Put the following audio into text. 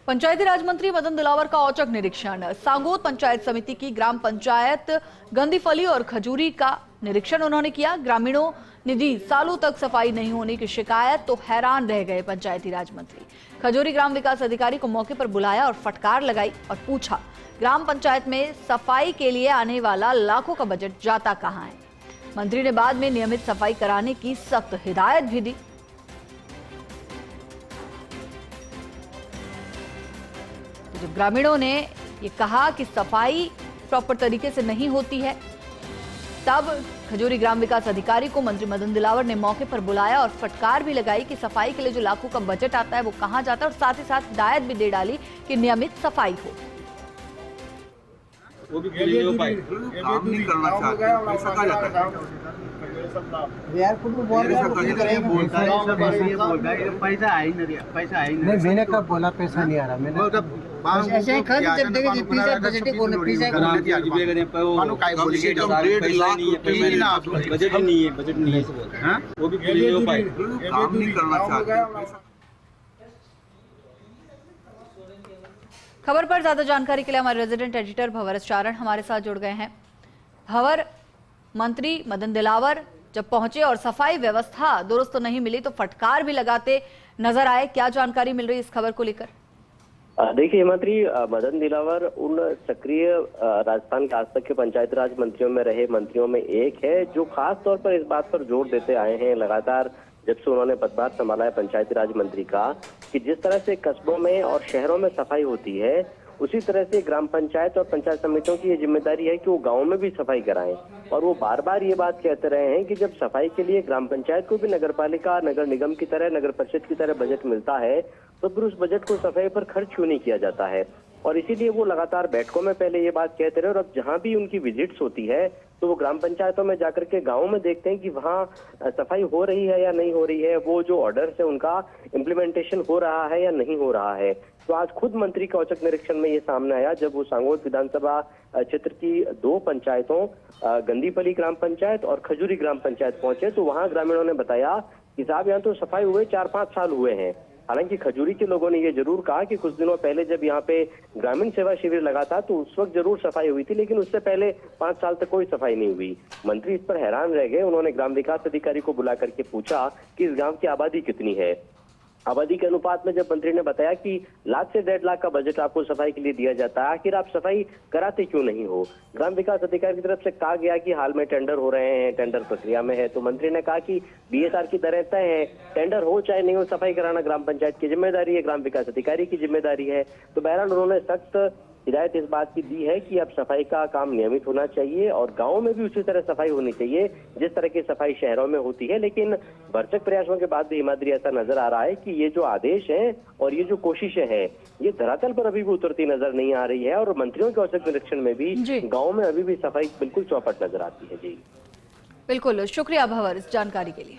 पंचायती राज मंत्री मदन दिलावर का औचक निरीक्षण। सांगोद पंचायत समिति की ग्राम पंचायत गंदीफली और खजूरी का निरीक्षण उन्होंने किया। ग्रामीणों निधि सालों तक सफाई नहीं होने की शिकायत तो हैरान रह गए पंचायती राज मंत्री। खजूरी ग्राम विकास अधिकारी को मौके पर बुलाया और फटकार लगाई और पूछा, ग्राम पंचायत में सफाई के लिए आने वाला लाखों का बजट जाता कहां है। मंत्री ने बाद में नियमित सफाई कराने की सख्त हिदायत भी दी। जब ग्रामीणों ने ये कहा कि सफाई प्रॉपर तरीके से नहीं होती है, तब खजूरी ग्राम विकास अधिकारी को मंत्री मदन दिलावर ने मौके पर बुलाया और फटकार भी लगाई कि सफाई के लिए जो लाखों का बजट आता है वो कहां जाता है, और साथ ही साथ हिदायत भी दे डाली कि नियमित सफाई हो। वो भी नहीं हो पाए, काम नहीं करना चाहते, पैसा कहाँ जाता है यार खुद बोल रहा है, बोलता है पैसा है ही नहीं, पैसा है ही नहीं। मैंने कब बोला पैसा नहीं आ रहा? मैंने ऐसे ही खर्च जब देखे जी पैसा बजट को ने पैसा बजट नहीं है, बजट नहीं है, वो भी नहीं हो पाए, काम नहीं करना चाहते। खबर पर ज्यादा जानकारी के लिए हमारे रेजिडेंट एडिटर भंवर चारण हमारे साथ जुड़ गए हैं। भंवर, मंत्री मदन दिलावर जब पहुंचे और सफाई व्यवस्था दुरुस्त नहीं मिली तो फटकार भी लगाते नजर आए, क्या जानकारी मिल रही है इस खबर को लेकर? देखिए, मंत्री मदन दिलावर उन सक्रिय राजस्थान के आज तक के पंचायत राज मंत्रियों में रहे मंत्रियों में एक है जो खास तौर पर इस बात पर जोर देते आए हैं लगातार जब से उन्होंने पदभार संभाला है पंचायती राज मंत्री का, कि जिस तरह से कस्बों में और शहरों में सफाई होती है उसी तरह से ग्राम पंचायत और पंचायत समितियों की ये जिम्मेदारी है कि वो गांव में भी सफाई कराएं। और वो बार बार ये बात कहते रहे हैं कि जब सफाई के लिए ग्राम पंचायत को भी नगर पालिका, नगर निगम की तरह, नगर परिषद की तरह बजट मिलता है तो फिर उस बजट को सफाई पर खर्च क्यों नहीं किया जाता है। और इसीलिए वो लगातार बैठकों में पहले ये बात कहते रहे और अब जहां भी उनकी विजिट्स होती है तो वो ग्राम पंचायतों में जाकर के गाँव में देखते हैं कि वहाँ सफाई हो रही है या नहीं हो रही है, वो जो ऑर्डर्स है उनका इम्प्लीमेंटेशन हो रहा है या नहीं हो रहा है। तो आज खुद मंत्री के औचक निरीक्षण में ये सामने आया जब वो सांगोद विधानसभा क्षेत्र की 2 पंचायतों गंदीफली ग्राम पंचायत और खजूरी ग्राम पंचायत पहुंचे तो वहां ग्रामीणों ने बताया कि साहब यहाँ तो सफाई हुए 4-5 साल हुए हैं। हालांकि खजूरी के लोगों ने ये जरूर कहा कि कुछ दिनों पहले जब यहाँ पे ग्रामीण सेवा शिविर लगा था तो उस वक्त जरूर सफाई हुई थी, लेकिन उससे पहले 5 साल तक कोई सफाई नहीं हुई। मंत्री इस पर हैरान रह गए। उन्होंने ग्राम विकास अधिकारी को बुला करके पूछा कि इस गांव की आबादी कितनी है। आबादी के अनुपात में जब मंत्री ने बताया कि 1 लाख से 1.5 लाख का बजट आपको सफाई के लिए दिया जाता है, आखिर आप सफाई कराते क्यों नहीं हो? ग्राम विकास अधिकारी की तरफ से कहा गया कि हाल में टेंडर हो रहे हैं, टेंडर प्रक्रिया में है। तो मंत्री ने कहा कि बीएसआर की दरें तय है, टेंडर हो चाहे नहीं हो, सफाई कराना ग्राम पंचायत की जिम्मेदारी है, ग्राम विकास अधिकारी की जिम्मेदारी है। तो बहरहाल उन्होंने सख्त हिदायत इस बात की दी है कि अब सफाई का काम नियमित होना चाहिए और गांव में भी उसी तरह सफाई होनी चाहिए जिस तरह की सफाई शहरों में होती है। लेकिन भरसक प्रयासों के बाद भी हिमाद्री ऐसा नजर आ रहा है कि ये जो आदेश है और ये जो कोशिशें हैं ये धरातल पर अभी भी उतरती नजर नहीं आ रही है और मंत्रियों के औचक निरीक्षण में भी गाँव में अभी भी सफाई बिल्कुल चौपट नजर आती है। जी बिल्कुल, शुक्रिया भंवर इस जानकारी के लिए।